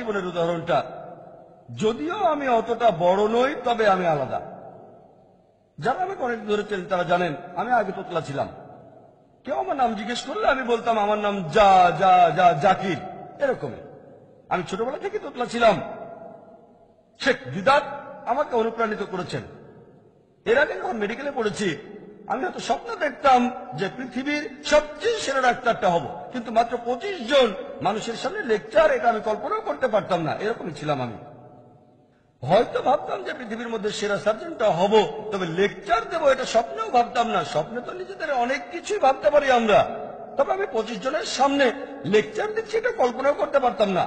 জীবনের উদাহরণটা, যদিও আমি অতটা বড় নই, তবে আমি আলাদা। যারা আমাকে অনেক ধরে চেনেন তারা জানেন আমি আগে তোতলা ছিলাম। কেউ আমার নাম জিজ্ঞেস করলে আমি বলতাম আমার নাম জাকির, এরকমই। আমি ছোটবেলা থেকে তোতলা ছিলাম। শেখ দিদাত আমাকে অনুপ্রাণিত করেছেন। এর আগে যখন মেডিকেলে পড়েছি, আমি হয়তো স্বপ্ন দেখতাম যে পৃথিবীর সবচেয়ে সেরা ডাক্তারটা হব, কিন্তু মাত্র 25 জন মানুষের সামনে লেকচার, এটা আমি কল্পনাও করতে পারতাম না। এরকমই ছিলাম আমি। হয়তো ভাবতাম যে পৃথিবীর মধ্যে সেরা সার্জনটা হব, তবে লেকচার দেবো এটা স্বপ্নেও ভাবতাম না। স্বপ্নে তো নিজেদের অনেক কিছুই ভাবতে পারি আমরা, তবে আমি 25 জনের সামনে লেকচার দিচ্ছি এটা কল্পনাও করতে পারতাম না।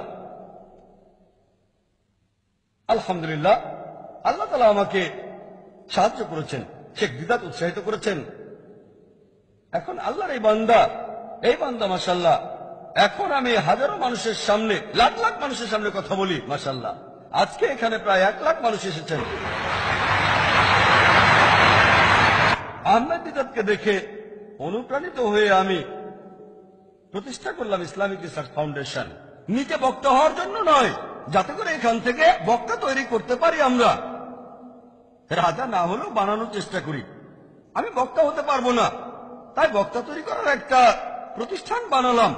আলহামদুলিল্লাহ, আল্লাহ তাআলা আমাকে সাহায্য করেছেন, শেখ দিদাত উৎসাহিত করেছেন। এখন আল্লাহর এই বান্দা মাশাআল্লাহ, এখন আমি হাজারো মানুষের সামনে, লাখ লাখ মানুষের সামনে কথা বলি মাশাআল্লাহ। আজকে এখানে প্রায় 1 লাখ মানুষ এসেছেন। আহমেদ দিদাতকে দেখে অনুপ্রাণিত হয়ে আমি প্রতিষ্ঠা করলাম ইসলামিক রিসার্চ ফাউন্ডেশন। নিজে বক্তা হওয়ার জন্য নয়, যাতে করে এখান থেকে বক্তা তৈরি করতে পারি আমরা। রাজা না হলেও বানানোর চেষ্টা করি। আমি বক্তা হতে পারবো না, তাই বক্তা তৈরি করার একটা প্রতিষ্ঠান বানালাম।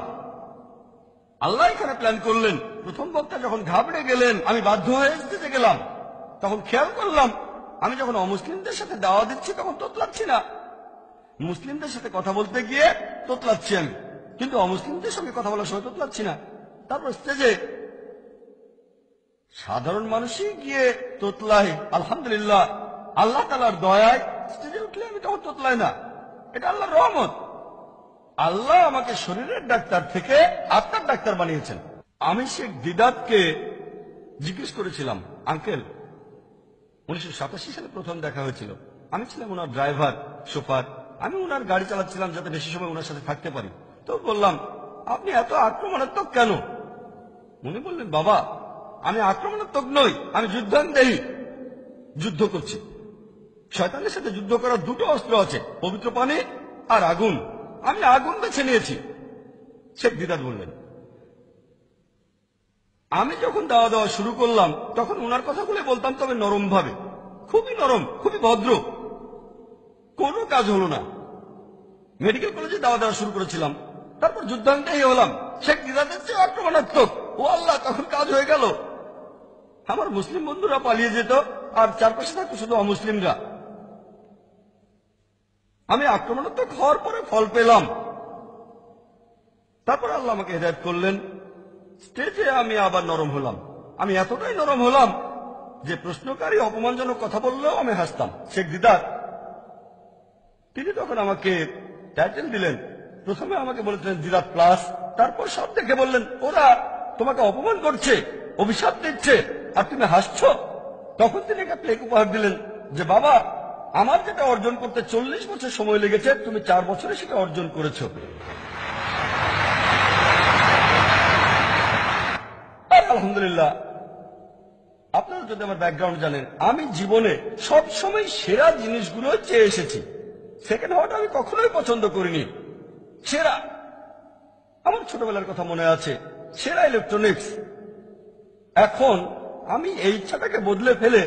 আল্লাহ এখানে প্ল্যান করলেন। প্রথম বক্তা যখন ঘাবড়ে গেলেন, আমি বাধ্য হয়ে স্টেজে গেলাম। তখন খেয়াল করলাম আমি যখন অমুসলিমদের সাথে দাওয়া দিচ্ছি তখন তোতলাচ্ছি না। মুসলিমদের সাথে কথা বলতে গিয়ে তোতলাচ্ছি আমি, কিন্তু অমুসলিমদের সঙ্গে কথা বলার সময় তোতলাচ্ছি না। তারপর স্টেজে সাধারণ মানুষই গিয়ে তোতলাই। আলহামদুলিল্লাহ, আল্লাহ তাআলার দয়ায় স্টেজে উঠলে আমি তখন তোতলাই না। এটা আল্লাহর রহমত। আল্লাহ আমাকে শরীরের ডাক্তার থেকে আত্মার ডাক্তার বানিয়েছেন। আমি শেখ দিদাতকে জিজ্ঞেস করেছিলাম, আঙ্কেল, 1987 সালে প্রথম দেখা হয়েছিল। আমি ছিলাম ওনার ড্রাইভার, শোফার। আমি ওনার গাড়ি চালাচ্ছিলাম যাতে বেশি সময় ওনার সাথে থাকতে পারি। তো বললাম, আপনি এত আক্রমণাত্মক কেন? উনি বললেন, বাবা, আমি আক্রমণাত্মক নই, আমি যুদ্ধাঙ্গদেহী। যুদ্ধ করছি। শয়তানের সাথে যুদ্ধ করার দুটো অস্ত্র আছে, পবিত্র পানি আর আগুন। আমি আগুন বেছে নিয়েছি। শেখ দিদাত বললেন, আমি যখন দাওয়া দেওয়া শুরু করলাম তখন ওনার কথাগুলো বলতাম, তবে নরম ভাবে, খুবই নরম, খুবই ভদ্র। কোনো কাজ হলো না। মেডিকেল কলেজে দাওয়া দেওয়া শুরু করেছিলাম, তারপর যুদ্ধাঙ্গদেহী হলাম। শেখ দিদাতের চেয়ে আক্রমণাত্মক। ও আল্লাহ, তখন কাজ হয়ে গেল। আমার মুসলিম বন্ধুরা পালিয়ে যেত, আর চারপাশে থাকতো শুধু অমুসলিমরা। আমি আক্রমণাত্মক হওয়ার পরে ফল পেলাম। তারপর আল্লাহ আমাকে হেদায়েত করলেন। স্টেজে আমি আবার নরম হলাম। আমি এতটাই নরম হলাম যে প্রশ্নকারী অপমানজনক কথা বললেও আমি হাসতাম। শেখ দিদাত তিনি তখন আমাকে টাইটেল দিলেন। প্রথমে আমাকে বলেছিলেন দিদাত প্লাস, তারপর সব দেখে বললেন, ওরা তোমাকে অপমান করছে, অভিশাপ দিচ্ছে, আর তুমি হাসছ। তখন তিনি একটা প্লেক উপহার দিলেন যে, বাবা, আমার যেটা অর্জন করতে 40 বছর সময় লেগেছে, তুমি 4 বছরে সেটা অর্জন করেছো। আলহামদুলিল্লাহ, আপনারা যদি আমার ব্যাকগ্রাউন্ড জানেন, আমি জীবনে সব সময় সেরা জিনিসগুলো চেয়ে এসেছি। সেকেন্ড হওয়াটা আমি কখনোই পছন্দ করিনি। সেরা, আমার ছোটবেলার কথা মনে আছে, সেরা ইলেকট্রনিক্স। এখন আমি এই ইচ্ছাটাকে বদলে ফেলে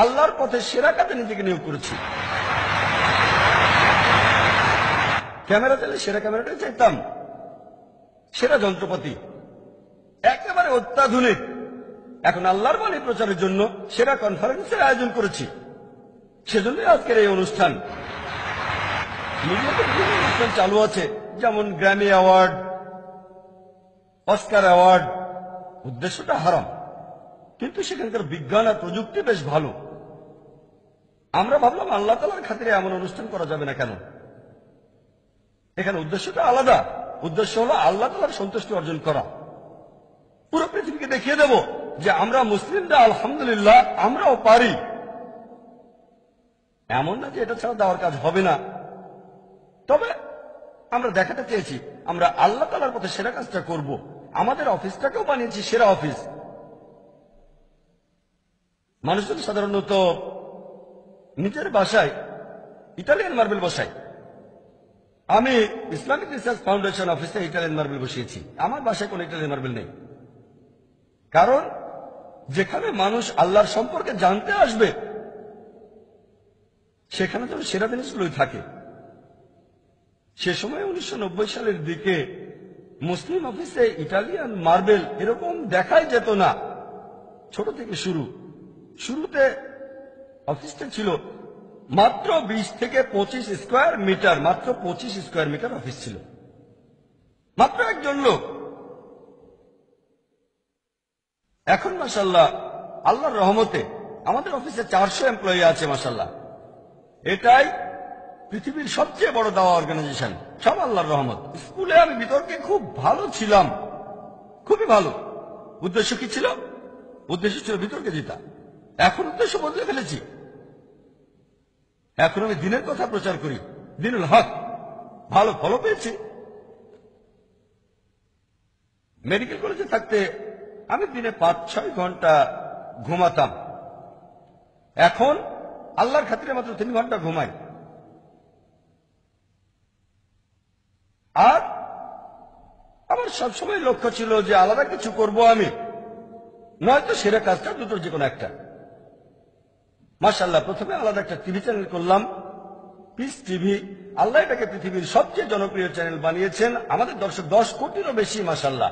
আল্লাহর পথে সেরা কাজে নিজেকে নিয়োগ করেছি। ক্যামেরা চাইলে সেরা ক্যামেরাটাই চাইতাম, সেরা যন্ত্রপাতি, একেবারে অত্যাধুনিক। এখন আল্লাহর বাণী প্রচারের জন্য সেরা কনফারেন্সের আয়োজন করেছি। সেজন্যই আজকের এই অনুষ্ঠান। মিডিয়াতে বিভিন্ন অনুষ্ঠান চালু আছে, যেমন গ্র্যামি অ্যাওয়ার্ড, অস্কার অ্যাওয়ার্ড। উদ্দেশ্যটা হারাম, কিন্তু সেখানকার বিজ্ঞান আর প্রযুক্তি বেশ ভালো। আমরা ভাবলাম আল্লাহ তাআলার খাতিরে এমন অনুষ্ঠান করা যাবে না কেন? এখানে উদ্দেশ্যটা আলাদা। উদ্দেশ্য হলো আল্লাহ তাআলার সন্তুষ্টি অর্জন করা। পুরো পৃথিবীকে দেখিয়ে দেব যে আমরা মুসলিমরা আলহামদুলিল্লাহ আমরাও পারি। এমন না যে এটা ছাড়া দেওয়ার কাজ হবে না, তবে আমরা দেখাতে চেয়েছি আমরা আল্লাহ তাআলার পথে সেরা কাজটা করব। আমাদের অফিসটাকেও বানিয়েছি সেরা অফিস। মানুষজন সাধারণত নিজের বাসায় ইটালিয়ান মার্বেল বসায়। আমি ইসলামিক রিসার্চ ফাউন্ডেশন অফিসে ইটালিয়ান মার্বেল বসিয়েছি। আমার বাসায় কোনো ইটালিয়ান মার্বেল নেই। কারণ যেখানে মানুষ আল্লাহর সম্পর্কে জানতে আসবে সেখানে যেন সেরা জিনিসগুলোই থাকে। সে সময় 1990 সালের দিকে মুসলিম অফিসে ইটালিয়ান মার্বেল এরকম দেখাই যেত না। ছোট থেকে শুরুতে অফিসটা ছিল মাত্র 20 থেকে 25 স্কোয়ার মিটার, মাত্র 25 স্কোয়ার মিটার অফিস ছিল, মাত্র একজন লোক। এখন মাশাআল্লাহ আল্লাহর রহমতে আমাদের অফিসে 400 এমপ্লয়ি আছে মাশাআল্লাহ। এটাই পৃথিবীর সবচেয়ে বড় দাওয়া অর্গানাইজেশন, সব আল্লাহর রহমত। স্কুলে আমি বিতর্কে খুব ভালো ছিলাম, খুবই ভালো। উদ্দেশ্য কি ছিল? উদ্দেশ্য ছিল বিতর্কে জিতা। এখন উদ্দেশ্য বদলে ফেলেছি, এখন আমি দিনের কথা প্রচার করি, দিনুল হক। ভালো ফলো পেয়েছি। মেডিকেল কলেজে থাকতে আমি দিনে 5-6 ঘন্টা ঘুমাতাম, এখন আল্লাহর খাতিরে মাত্র 3 ঘন্টা ঘুমাই। আর আমার সবসময় লক্ষ্য ছিল যে আলাদা কিছু করব আমি, নয়তো সেরা কাজটা দুটোর যে কোনো একটা। মাশাআল্লাহ প্রথমে আলাদা একটা টিভি চ্যানেল করলাম, পিস টিভি। আল্লাহ এটাকে পৃথিবীর সবচেয়ে জনপ্রিয় চ্যানেল বানিয়েছেন। আমাদের দর্শক 10 কোটিরও বেশি মাশাআল্লাহ।